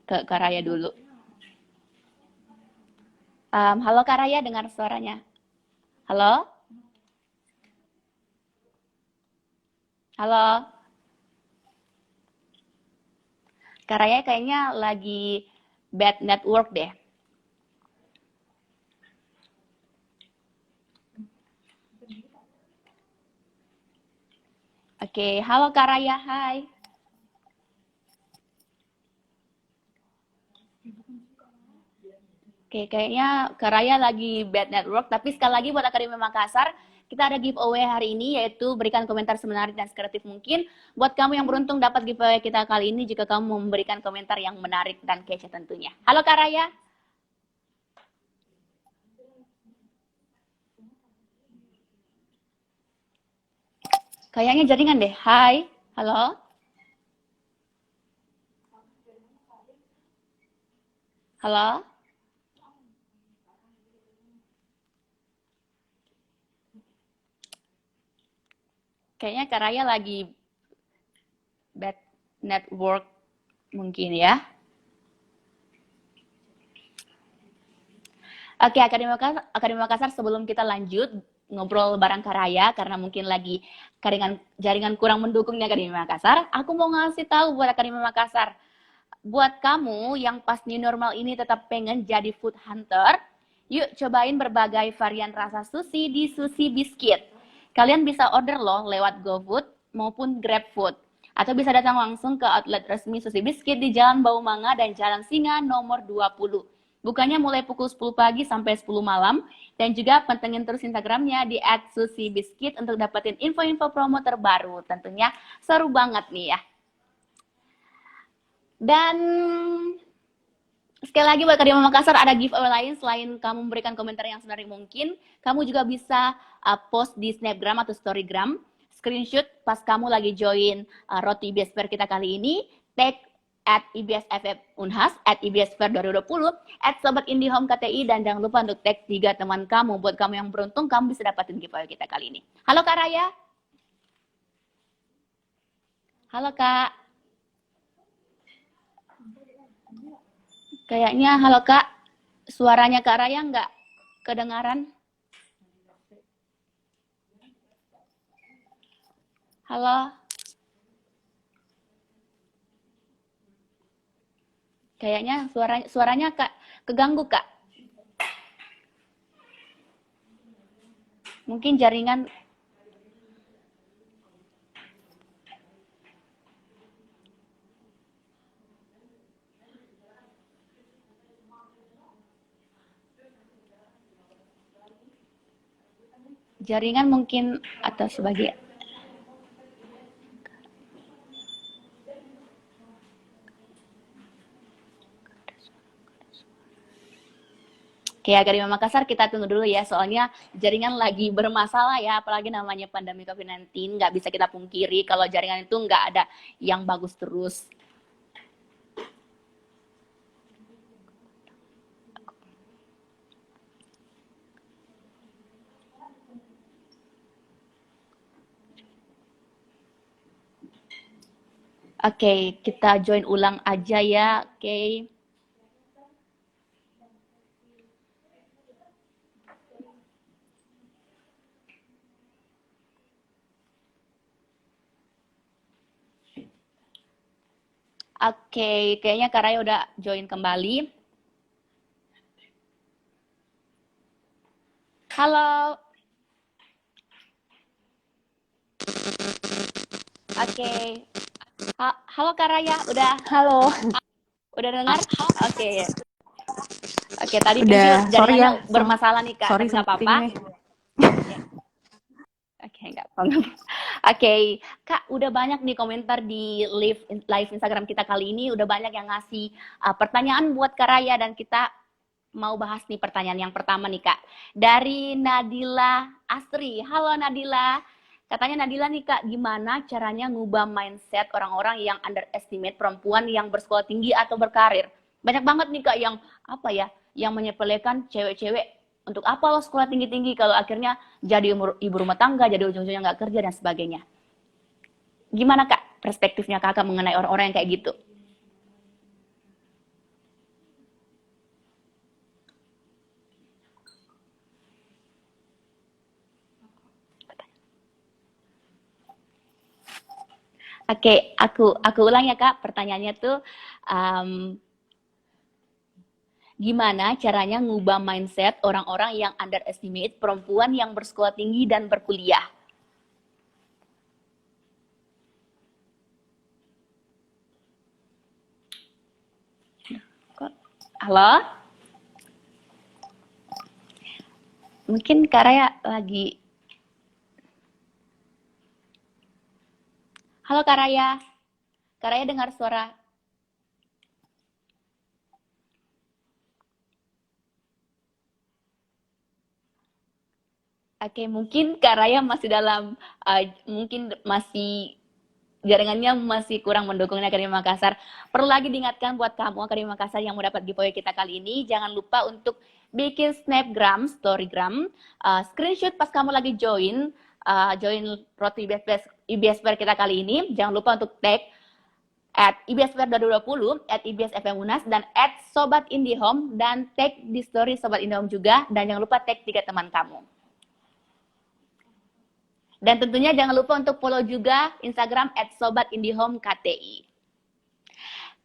ke Kak Raya dulu. Halo Kak Raya, dengar suaranya. Halo? Halo? Kak Raya kayaknya lagi bad network deh. Oke, halo Kak Raya, hai. Oke, kayaknya Kak Raya lagi bad network, tapi sekali lagi buat Akademi Makassar, kita ada giveaway hari ini, yaitu berikan komentar semenarik dan sekreatif mungkin. Buat kamu yang beruntung dapat giveaway kita kali ini, jika kamu memberikan komentar yang menarik dan kece tentunya. Halo Kak Raya. Kayaknya jaringan deh, hai. Halo? Halo? Kayaknya Kak Raya lagi bad network mungkin ya. Oke, Akademi Makassar sebelum kita lanjut ngobrol bareng Kak Raya karena mungkin lagi jaringan kurang mendukungnya Akademi Makassar, aku mau ngasih tahu buat Akademi Makassar, buat kamu yang pas new normal ini tetap pengen jadi food hunter, yuk cobain berbagai varian rasa sushi di Sushi Biscuit. Kalian bisa order loh lewat GoFood maupun GrabFood. Atau bisa datang langsung ke outlet resmi Sushi Biscuit di Jalan Baumanga dan Jalan Singa nomor 20. Bukanya mulai pukul 10 pagi sampai 10 malam. Dan juga pantengin terus Instagramnya di @sushibiscuit untuk dapetin info-info promo terbaru. Tentunya seru banget nih ya. Dan sekali lagi buat Akademi Makassar ada giveaway lain selain kamu memberikan komentar yang sebenarnya mungkin. Kamu juga bisa post di Snapgram atau Storygram, screenshot pas kamu lagi join Roti Besper kita kali ini, tag at IBS FF Unhas, at IBS Fair 2020, at Sobat IndiHome KTI, dan jangan lupa untuk tag 3 teman kamu. Buat kamu yang beruntung, kamu bisa dapatin giveaway kita kali ini. Halo Kak Raya. Halo Kak. Kayaknya halo Kak. Suaranya Kak Raya nggak kedengaran. Halo. Kayaknya suaranya Kak keganggu Kak. Mungkin jaringan. Jaringan mungkin atau sebagian. Oke, Akademi Makassar kita tunggu dulu ya, soalnya jaringan lagi bermasalah ya, apalagi namanya pandemi COVID-19, nggak bisa kita pungkiri kalau jaringan itu nggak ada yang bagus terus. Oke, kita join ulang aja ya, oke. Oke, kayaknya Kak Raya udah join kembali. Halo. Oke. Halo Kak Raya, Halo. udah dengar? Oke. Oke, tadi Udah, mungkin sorry jaringannya ya. bermasalah nih Kak, Sorry tapi nggak sempat apa-apa. ini. Oke, nggak apa-apa. Oke, Kak, udah banyak nih komentar di live Instagram kita kali ini, udah banyak yang ngasih pertanyaan buat Kak Raya, dan kita mau bahas nih pertanyaan yang pertama nih Kak. Dari Nadila Astri. Halo Nadila. Katanya Nadila nih Kak, gimana caranya ngubah mindset orang-orang yang underestimate perempuan yang bersekolah tinggi atau berkarir? Banyak banget nih Kak yang apa ya, yang menyepelekan cewek-cewek, untuk apa lo sekolah tinggi-tinggi kalau akhirnya jadi ibu rumah tangga, jadi ujung-ujungnya nggak kerja dan sebagainya. Gimana Kak perspektifnya Kakak mengenai orang-orang yang kayak gitu? Oke, aku ulang ya Kak, pertanyaannya tuh gimana caranya ngubah mindset orang-orang yang underestimate perempuan yang bersekolah tinggi dan berkuliah? Halo? Mungkin Kak Raya lagi... Halo Kak Raya? Kak Raya dengar suara? Oke, mungkin Kak Raya masih dalam, mungkin masih jaringannya masih kurang mendukung Akademi Makassar. Perlu lagi diingatkan buat kamu Akademi Makassar yang mau dapat giveaway kita kali ini, jangan lupa untuk bikin snapgram, storygram, screenshot pas kamu lagi join Roti IBS Fair kita kali ini. Jangan lupa untuk tag at IBS Fair 2020, at IBS FM Unas, dan at Sobat IndiHome, dan tag di story Sobat IndiHome juga, dan jangan lupa tag 3 teman kamu. Dan tentunya jangan lupa untuk follow juga Instagram @sobatindihomekti.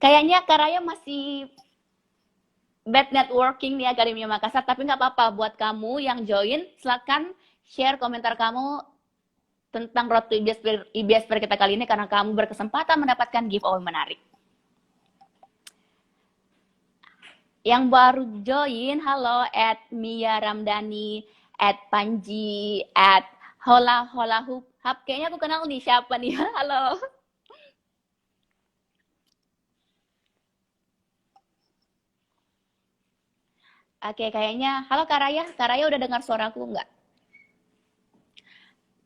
Kayaknya Kak Raya masih bad networking nih Akademi Makassar, tapi nggak apa-apa. Buat kamu yang join, silakan share komentar kamu tentang Road to IBS Fair kita kali ini, karena kamu berkesempatan mendapatkan giveaway menarik. Yang baru join, halo @Mia Ramdhani, @Panji, Hola Hub. Kayaknya aku kenal nih siapa nih. Halo. Oke, kayaknya. Halo Kak Raya. Kak Raya udah dengar suaraku nggak?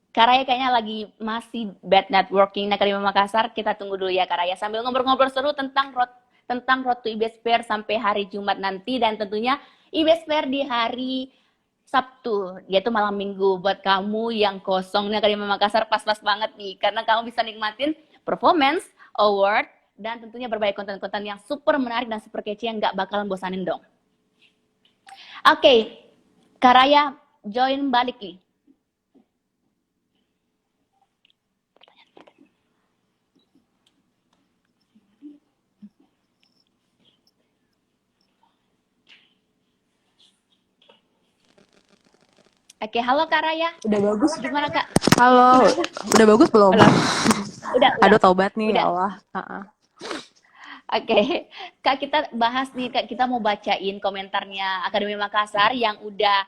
Karaya kayaknya lagi masih bad networking Akademi Makassar. Kita tunggu dulu ya Karaya. Sambil ngobrol-ngobrol seru tentang Road to IBS Fair sampai hari Jumat nanti, dan tentunya IBS Fair di hari Sabtu, yaitu malam minggu. Buat kamu yang kosong nih Akademi Makassar, pas-pas banget nih, karena kamu bisa nikmatin performance, award, dan tentunya berbagai konten-konten yang super menarik dan super kece yang gak bakalan bosanin dong. Oke, Karaya join balik nih. Oke, halo Kak Raya. Udah bagus. Gimana Kak? Halo, udah bagus belum? Halo. Udah. Aduh, taubat nih, Udah. ya Allah. Oke, Kak, kita bahas nih, Kak, kita mau bacain komentarnya Akademi Makassar yang udah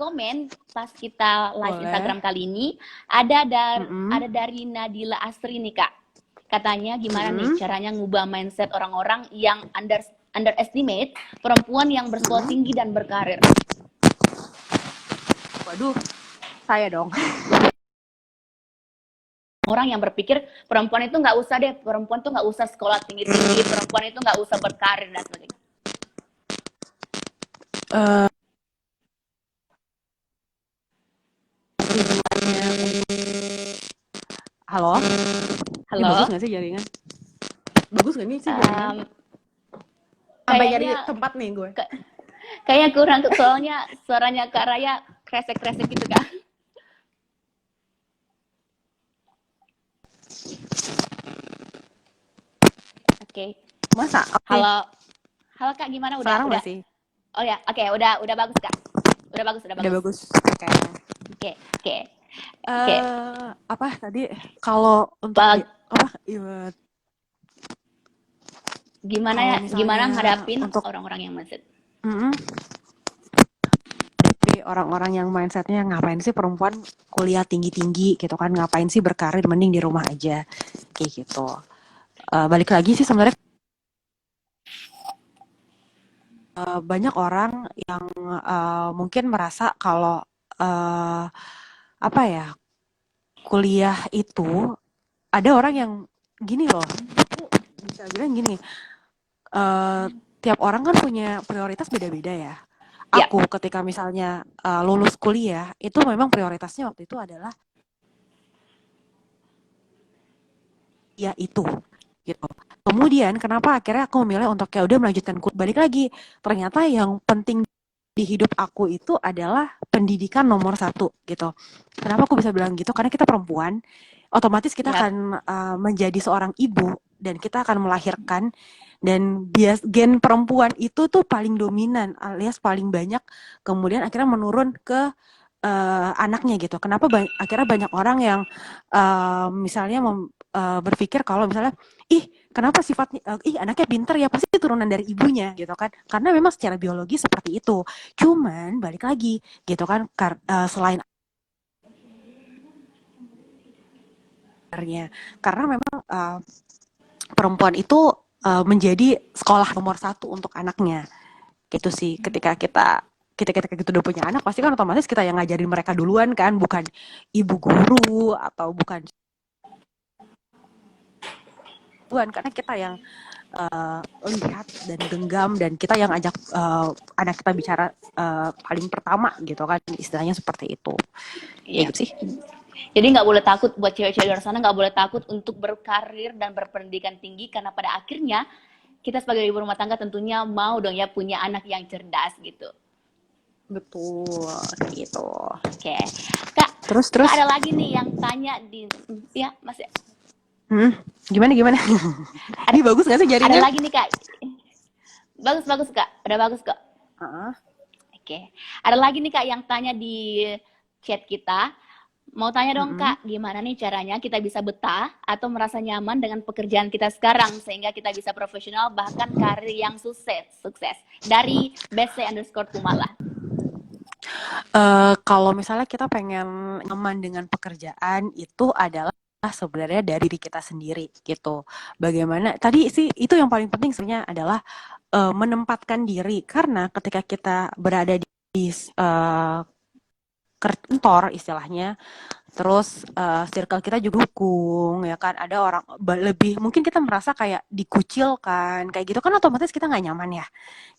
komen pas kita live Boleh. Instagram kali ini. Ada dari Nadila Astri nih Kak. Katanya gimana nih caranya ngubah mindset orang-orang yang underestimate perempuan yang bersekolah tinggi dan berkarir. Waduh, saya dong. Orang yang berpikir perempuan itu nggak usah deh, perempuan tuh nggak usah sekolah tinggi-tinggi, perempuan itu nggak usah berkarir dan sebagainya. Halo? Halo? Ini bagus nggak sih jaringan? Bagus nggak nih sih jaringan? Sampai nyari tempat nih gue. Kayaknya kurang, soalnya suaranya Kak Raya kresek-kresek gitu Kak. Oke. Masa? Halo. Halo Kak, gimana? Udah? Sekarang udah. masih? Oh ya, oke, udah bagus Kak. Udah bagus. Udah bagus. Oke. Apa tadi kalau untuk gimana ngadapin untuk orang-orang yang mindset? Orang-orang yang mindsetnya ngapain sih perempuan kuliah tinggi-tinggi gitu kan, ngapain sih berkarir, mending di rumah aja kayak gitu. Balik lagi sih sebenarnya banyak orang yang mungkin merasa kalau apa ya, kuliah itu ada orang yang gini loh, bisa bilang gini, tiap orang kan punya prioritas beda-beda ya. Aku ketika misalnya lulus kuliah itu memang prioritasnya waktu itu adalah ya itu gitu. Kemudian kenapa akhirnya aku memilih untuk ya udah melanjutkan balik lagi, ternyata yang penting di hidup aku itu adalah pendidikan nomor 1 gitu. Kenapa aku bisa bilang gitu? Karena kita perempuan, otomatis kita akan menjadi seorang ibu dan kita akan melahirkan, dan gen perempuan itu tuh paling dominan alias paling banyak, kemudian akhirnya menurun ke anaknya gitu. Kenapa akhirnya banyak orang yang misalnya berpikir kalau misalnya kenapa sifatnya anaknya pintar ya pasti turunan dari ibunya gitu kan, karena memang secara biologi seperti itu. Cuman balik lagi gitu kan, selain karena memang perempuan itu menjadi sekolah nomor 1 untuk anaknya gitu sih. Ketika kita udah punya anak, pasti kan otomatis kita yang ngajarin mereka duluan kan, bukan ibu guru atau bukan tuan, karena kita yang lihat dan genggam, dan kita yang ajak anak kita bicara paling pertama gitu kan, istilahnya seperti itu. Ya gitu sih. Jadi nggak boleh takut buat cewek-cewek di luar sana, nggak boleh takut untuk berkarir dan berpendidikan tinggi, karena pada akhirnya kita sebagai ibu rumah tangga tentunya mau dong ya punya anak yang cerdas gitu. Betul, gitu. Oke. Kak, terus Kak, ada lagi nih yang tanya di ya masih. Gimana? Ini bagus nggak sih jaringan? Ada lagi nih Kak. Bagus Kak, udah bagus kok. Oke. Ada lagi nih Kak yang tanya di chat kita. Mau tanya dong Kak, gimana nih caranya kita bisa betah atau merasa nyaman dengan pekerjaan kita sekarang sehingga kita bisa profesional bahkan karir yang sukses. Dari bc_kumala. Kalau misalnya kita pengen nyaman dengan pekerjaan, itu adalah sebenarnya dari diri kita sendiri gitu. Bagaimana tadi sih, itu yang paling penting sebenarnya adalah menempatkan diri, karena ketika kita berada di kantor istilahnya, terus circle kita juga dukung ya kan, ada orang lebih mungkin kita merasa kayak dikucilkan kayak gitu kan, otomatis kita nggak nyaman ya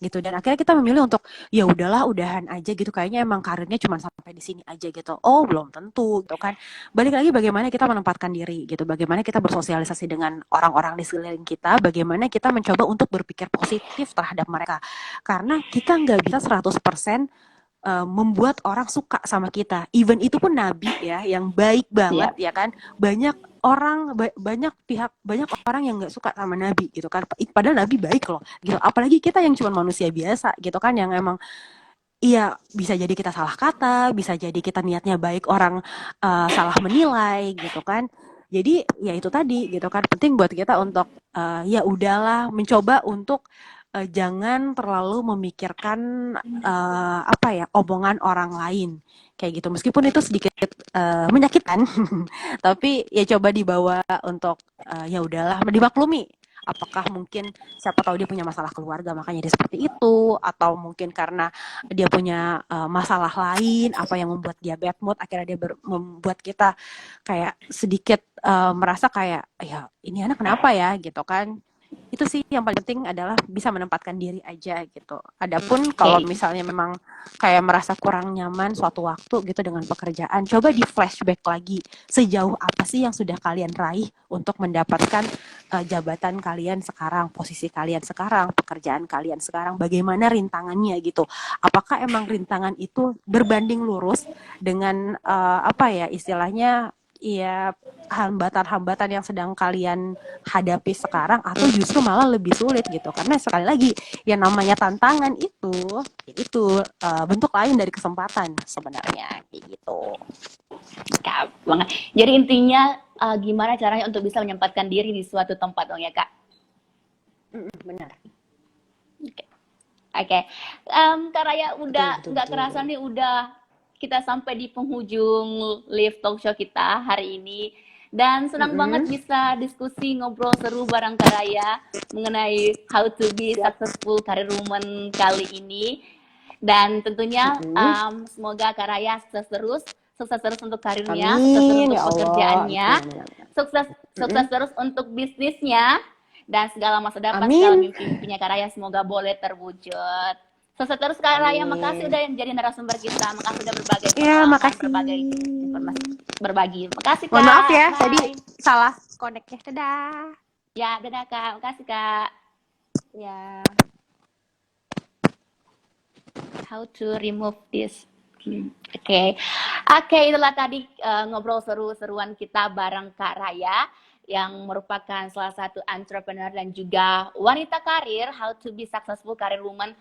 gitu, dan akhirnya kita memilih untuk ya udahlah udahan aja gitu, kayaknya emang karirnya cuma sampai di sini aja gitu. Oh belum tentu gitu kan, balik lagi bagaimana kita menempatkan diri gitu, bagaimana kita bersosialisasi dengan orang-orang di sekeliling kita, bagaimana kita mencoba untuk berpikir positif terhadap mereka, karena kita nggak bisa 100% membuat orang suka sama kita. Even itu pun nabi ya, yang baik banget Siap. ya kan. Banyak orang, banyak pihak, banyak orang yang nggak suka sama nabi gitu kan. Padahal nabi baik loh. Gitu. Apalagi kita yang cuma manusia biasa gitu kan, yang emang iya bisa jadi kita salah kata, bisa jadi kita niatnya baik, orang salah menilai gitu kan. Jadi ya itu tadi gitu kan, penting buat kita untuk ya udahlah mencoba untuk jangan terlalu memikirkan apa ya, omongan orang lain kayak gitu, meskipun itu sedikit menyakitkan tapi ya coba dibawa untuk ya udahlah dimaklumi. Apakah mungkin siapa tahu dia punya masalah keluarga makanya dia seperti itu, atau mungkin karena dia punya masalah lain, apa yang membuat dia bad mood, akhirnya dia membuat kita kayak sedikit merasa kayak ya ini anak kenapa ya gitu kan. Itu sih yang paling penting, adalah bisa menempatkan diri aja gitu. Adapun kalau Oke. misalnya memang kayak merasa kurang nyaman suatu waktu gitu dengan pekerjaan, coba di flashback lagi sejauh apa sih yang sudah kalian raih untuk mendapatkan jabatan kalian sekarang, posisi kalian sekarang, pekerjaan kalian sekarang, bagaimana rintangannya gitu. Apakah emang rintangan itu berbanding lurus dengan apa ya istilahnya, ya hambatan-hambatan yang sedang kalian hadapi sekarang, atau justru malah lebih sulit gitu, karena sekali lagi yang namanya tantangan itu bentuk lain dari kesempatan sebenarnya kayak gitu. Siap banget. Jadi intinya gimana caranya untuk bisa menyempatkan diri di suatu tempat dong ya Kak? Benar. Oke. Oke. Kak Raya Betul udah betul nggak kerasa betul. nih udah kita sampai di penghujung live talk show kita hari ini. Dan senang banget Mm-mm. bisa diskusi ngobrol seru bareng Kak Raya mengenai how to be Siap. successful career woman kali ini. Dan tentunya Mm-mm. semoga Kak Raya sukses terus untuk karirnya, sukses terus Amin untuk ya Allah, pekerjaannya, amin amin amin. sukses sukses Mm-mm. terus untuk bisnisnya, dan segala masa depan, segala Amin mimpi-mimpinya Kak Raya semoga boleh terwujud. Sukses terus Kak Raya, makasih amin. udah jadi narasumber kita, makasih udah berbagi Ya pengalaman, makasih. berbagi informasi, berbagi. Makasih Mohon maaf Kak, ya tadi bye. salah koneknya. Dadah. Ya, dadah Kak, makasih Kak. Ya. How to remove this. Oke. Oke, itulah tadi ngobrol seru-seruan kita bareng Kak Raya yang merupakan salah satu entrepreneur dan juga wanita karir, how to be successful career woman.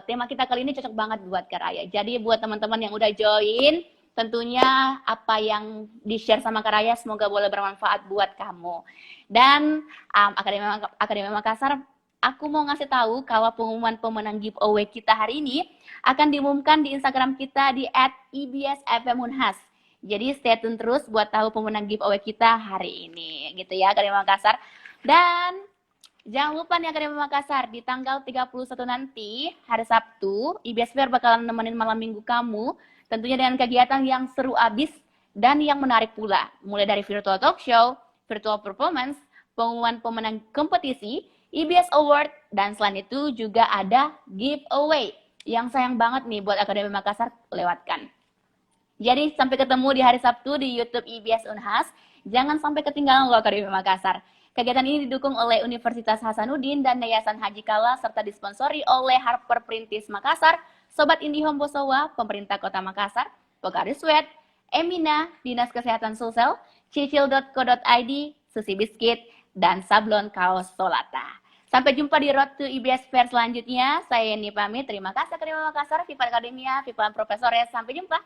Tema kita kali ini cocok banget buat Kak Raya. Jadi buat teman-teman yang udah join, tentunya apa yang di-share sama Kak Raya semoga boleh bermanfaat buat kamu. Dan Akademi Makassar, aku mau ngasih tahu kalau pengumuman pemenang giveaway kita hari ini akan diumumkan di Instagram kita di @ibsfmunhas. Jadi stay tune terus buat tahu pemenang giveaway kita hari ini, gitu ya Akademi Makassar. Dan jangan lupa nih Akademi Makassar, di tanggal 31 nanti, hari Sabtu, IBS Fair bakalan nemenin malam minggu kamu, tentunya dengan kegiatan yang seru abis dan yang menarik pula. Mulai dari virtual talk show, virtual performance, pengumuman pemenang kompetisi, IBS Award, dan selain itu juga ada giveaway yang sayang banget nih buat Akademi Makassar lewatkan. Jadi sampai ketemu di hari Sabtu di YouTube IBS Unhas. Jangan sampai ketinggalan loh Akademi Makassar. Kegiatan ini didukung oleh Universitas Hasanuddin dan Yayasan Haji Kala serta disponsori oleh Harper Perintis Makassar, Sobat Indihome Bosowa, Pemerintah Kota Makassar, Pocari Sweat, Emina, Dinas Kesehatan Sulsel, cicil.co.id, Susi Biscuit, dan Sablon Kaos Solata. Sampai jumpa di Road to IBS Fair selanjutnya. Saya Yeni pamit. Terima kasih Akademi Makassar, Viva Akademia, Viva Profesores. Sampai jumpa.